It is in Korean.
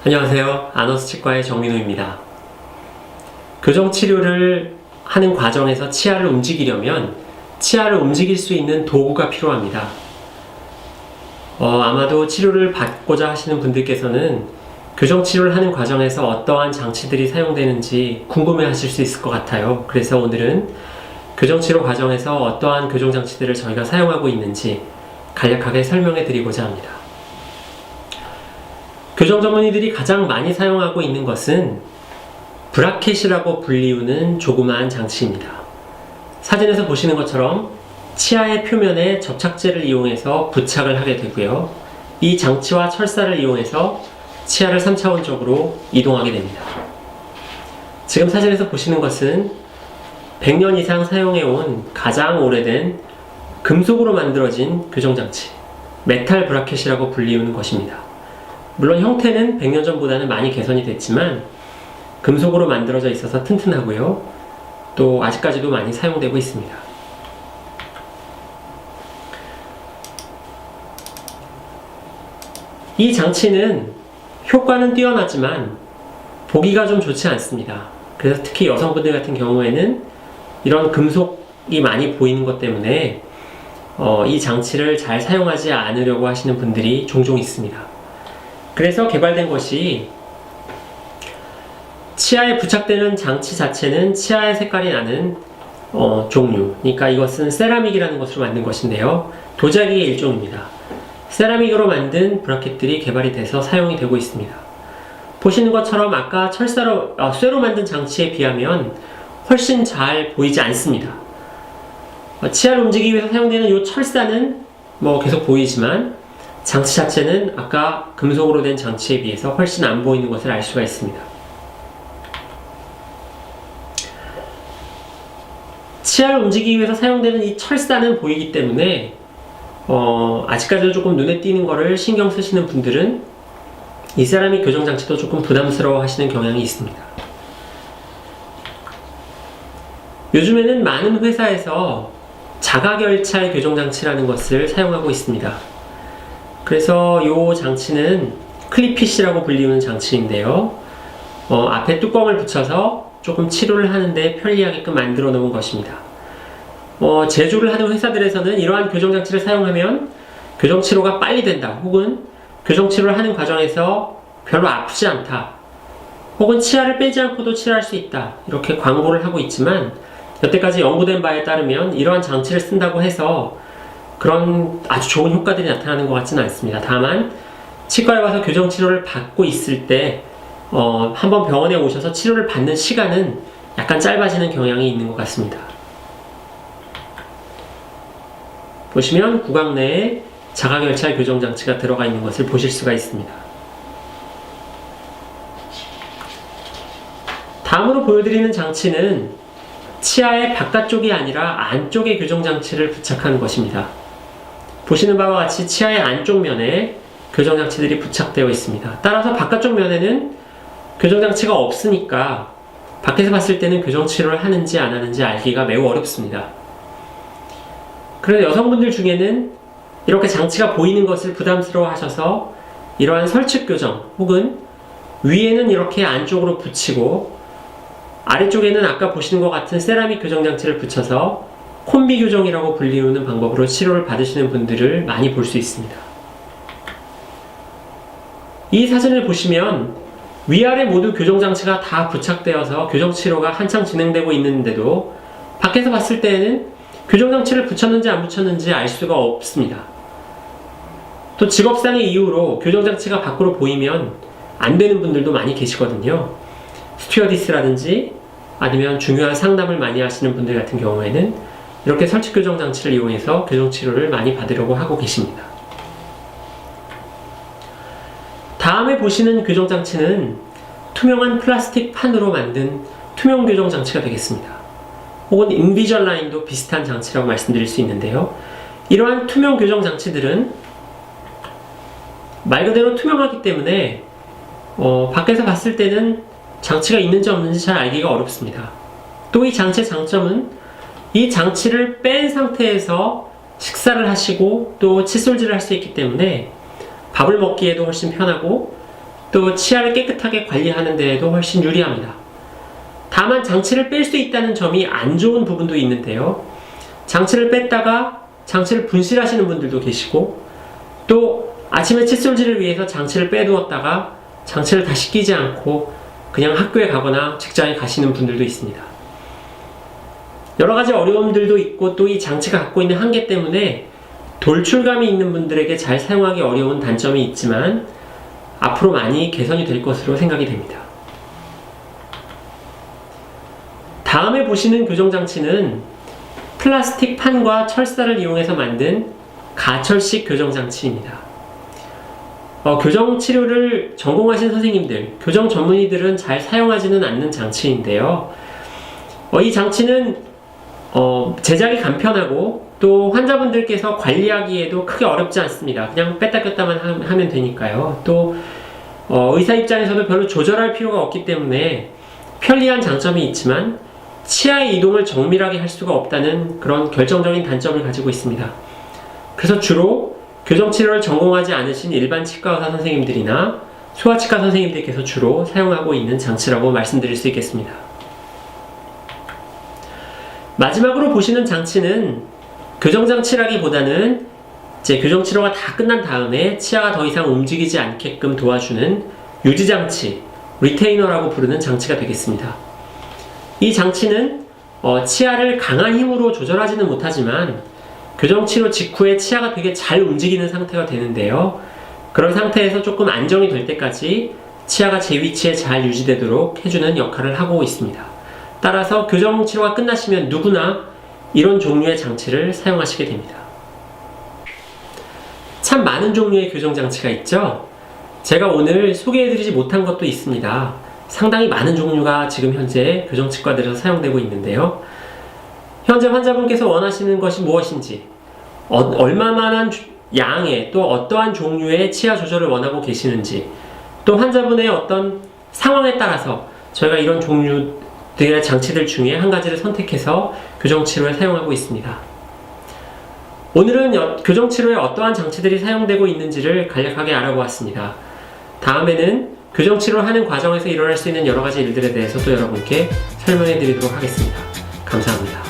안녕하세요. 아너스 치과의 정민호입니다. 교정치료를 하는 과정에서 치아를 움직이려면 치아를 움직일 수 있는 도구가 필요합니다. 아마도 치료를 받고자 하시는 분들께서는 교정치료를 하는 과정에서 어떠한 장치들이 사용되는지 궁금해 하실 수 있을 것 같아요. 그래서 오늘은 교정치료 과정에서 어떠한 교정장치들을 저희가 사용하고 있는지 간략하게 설명해 드리고자 합니다. 교정 전문의들이 가장 많이 사용하고 있는 것은 브라켓이라고 불리우는 조그마한 장치입니다. 사진에서 보시는 것처럼 치아의 표면에 접착제를 이용해서 부착을 하게 되고요. 이 장치와 철사를 이용해서 치아를 3차원적으로 이동하게 됩니다. 지금 사진에서 보시는 것은 100년 이상 사용해온 가장 오래된 금속으로 만들어진 교정장치, 메탈 브라켓이라고 불리우는 것입니다. 물론 형태는 100년 전보다는 많이 개선이 됐지만 금속으로 만들어져 있어서 튼튼하고요. 또 아직까지도 많이 사용되고 있습니다. 이 장치는 효과는 뛰어나지만 보기가 좀 좋지 않습니다. 그래서 특히 여성분들 같은 경우에는 이런 금속이 많이 보이는 것 때문에 이 장치를 잘 사용하지 않으려고 하시는 분들이 종종 있습니다. 그래서 개발된 것이 치아에 부착되는 장치 자체는 치아의 색깔이 나는 종류, 그러니까 이것은 세라믹이라는 것으로 만든 것인데요. 도자기의 일종입니다. 세라믹으로 만든 브라켓들이 개발이 돼서 사용이 되고 있습니다. 보시는 것처럼 아까 쇠로 만든 장치에 비하면 훨씬 잘 보이지 않습니다. 치아를 움직이기 위해서 사용되는 이 철사는 계속 보이지만 장치 자체는 아까 금속으로 된 장치에 비해서 훨씬 안 보이는 것을 알 수가 있습니다. 치아를 움직이기 위해서 사용되는 이 철사는 보이기 때문에 아직까지도 조금 눈에 띄는 거를 신경 쓰시는 분들은 이 세라믹 교정장치도 조금 부담스러워 하시는 경향이 있습니다. 요즘에는 많은 회사에서 자가결찰 교정장치라는 것을 사용하고 있습니다. 그래서 이 장치는 클립핏이라고 불리우는 장치인데요. 앞에 뚜껑을 붙여서 조금 치료를 하는데 편리하게끔 만들어 놓은 것입니다. 제조를 하는 회사들에서는 이러한 교정장치를 사용하면 교정치료가 빨리 된다, 혹은 교정치료를 하는 과정에서 별로 아프지 않다, 혹은 치아를 빼지 않고도 치료할 수 있다, 이렇게 광고를 하고 있지만 여태까지 연구된 바에 따르면 이러한 장치를 쓴다고 해서 그런 아주 좋은 효과들이 나타나는 것 같지는 않습니다. 다만 치과에 와서 교정치료를 받고 있을 때 한번 병원에 오셔서 치료를 받는 시간은 약간 짧아지는 경향이 있는 것 같습니다. 보시면 구강 내에 자가결찰 교정장치가 들어가 있는 것을 보실 수가 있습니다. 다음으로 보여드리는 장치는 치아의 바깥쪽이 아니라 안쪽에 교정장치를 부착하는 것입니다. 보시는 바와 같이 치아의 안쪽 면에 교정장치들이 부착되어 있습니다. 따라서 바깥쪽 면에는 교정장치가 없으니까 밖에서 봤을 때는 교정치료를 하는지 안 하는지 알기가 매우 어렵습니다. 그런데 여성분들 중에는 이렇게 장치가 보이는 것을 부담스러워 하셔서 이러한 설측교정, 혹은 위에는 이렇게 안쪽으로 붙이고 아래쪽에는 아까 보시는 것 같은 세라믹 교정장치를 붙여서 콤비 교정이라고 불리우는 방법으로 치료를 받으시는 분들을 많이 볼 수 있습니다. 이 사진을 보시면 위아래 모두 교정장치가 다 부착되어서 교정치료가 한창 진행되고 있는데도 밖에서 봤을 때에는 교정장치를 붙였는지 안 붙였는지 알 수가 없습니다. 또 직업상의 이유로 교정장치가 밖으로 보이면 안 되는 분들도 많이 계시거든요. 스튜어디스라든지 아니면 중요한 상담을 많이 하시는 분들 같은 경우에는 이렇게 설치 교정장치를 이용해서 교정치료를 많이 받으려고 하고 계십니다. 다음에 보시는 교정장치는 투명한 플라스틱 판으로 만든 투명 교정장치가 되겠습니다. 혹은 인비절라인도 비슷한 장치라고 말씀드릴 수 있는데요. 이러한 투명 교정장치들은 말 그대로 투명하기 때문에 밖에서 봤을 때는 장치가 있는지 없는지 잘 알기가 어렵습니다. 또 이 장치의 장점은 이 장치를 뺀 상태에서 식사를 하시고 또 칫솔질을 할 수 있기 때문에 밥을 먹기에도 훨씬 편하고 또 치아를 깨끗하게 관리하는 데에도 훨씬 유리합니다. 다만 장치를 뺄 수 있다는 점이 안 좋은 부분도 있는데요. 장치를 뺐다가 장치를 분실하시는 분들도 계시고, 또 아침에 칫솔질을 위해서 장치를 빼두었다가 장치를 다시 끼지 않고 그냥 학교에 가거나 직장에 가시는 분들도 있습니다. 여러 가지 어려움들도 있고, 또 이 장치가 갖고 있는 한계 때문에 돌출감이 있는 분들에게 잘 사용하기 어려운 단점이 있지만 앞으로 많이 개선이 될 것으로 생각이 됩니다. 다음에 보시는 교정장치는 플라스틱 판과 철사를 이용해서 만든 가철식 교정장치입니다. 교정치료를 전공하신 선생님들, 교정 전문의들은 잘 사용하지는 않는 장치인데요. 이 장치는 제작이 간편하고 또 환자분들께서 관리하기에도 크게 어렵지 않습니다. 그냥 뺐다 꼈다만 하면 되니까요. 또 의사 입장에서도 별로 조절할 필요가 없기 때문에 편리한 장점이 있지만 치아의 이동을 정밀하게 할 수가 없다는 그런 결정적인 단점을 가지고 있습니다. 그래서 주로 교정치료를 전공하지 않으신 일반 치과의사 선생님들이나 소아치과 선생님들께서 주로 사용하고 있는 장치라고 말씀드릴 수 있겠습니다. 마지막으로 보시는 장치는 교정장치라기보다는 이제 교정치료가 다 끝난 다음에 치아가 더 이상 움직이지 않게끔 도와주는 유지장치, 리테이너라고 부르는 장치가 되겠습니다. 이 장치는 치아를 강한 힘으로 조절하지는 못하지만 교정치료 직후에 치아가 되게 잘 움직이는 상태가 되는데요. 그런 상태에서 조금 안정이 될 때까지 치아가 제 위치에 잘 유지되도록 해주는 역할을 하고 있습니다. 따라서 교정치료가 끝나시면 누구나 이런 종류의 장치를 사용하시게 됩니다. 참 많은 종류의 교정장치가 있죠? 제가 오늘 소개해드리지 못한 것도 있습니다. 상당히 많은 종류가 지금 현재 교정치과들에서 사용되고 있는데요. 현재 환자분께서 원하시는 것이 무엇인지, 얼마만한 양의 또 어떠한 종류의 치아 조절을 원하고 계시는지, 또 환자분의 어떤 상황에 따라서 저희가 이런 종류들의 장치들 중에 한 가지를 선택해서 교정치료에 사용하고 있습니다. 오늘은 교정치료에 어떠한 장치들이 사용되고 있는지를 간략하게 알아보았습니다. 다음에는 교정치료를 하는 과정에서 일어날 수 있는 여러 가지 일들에 대해서 또 여러분께 설명해 드리도록 하겠습니다. 감사합니다.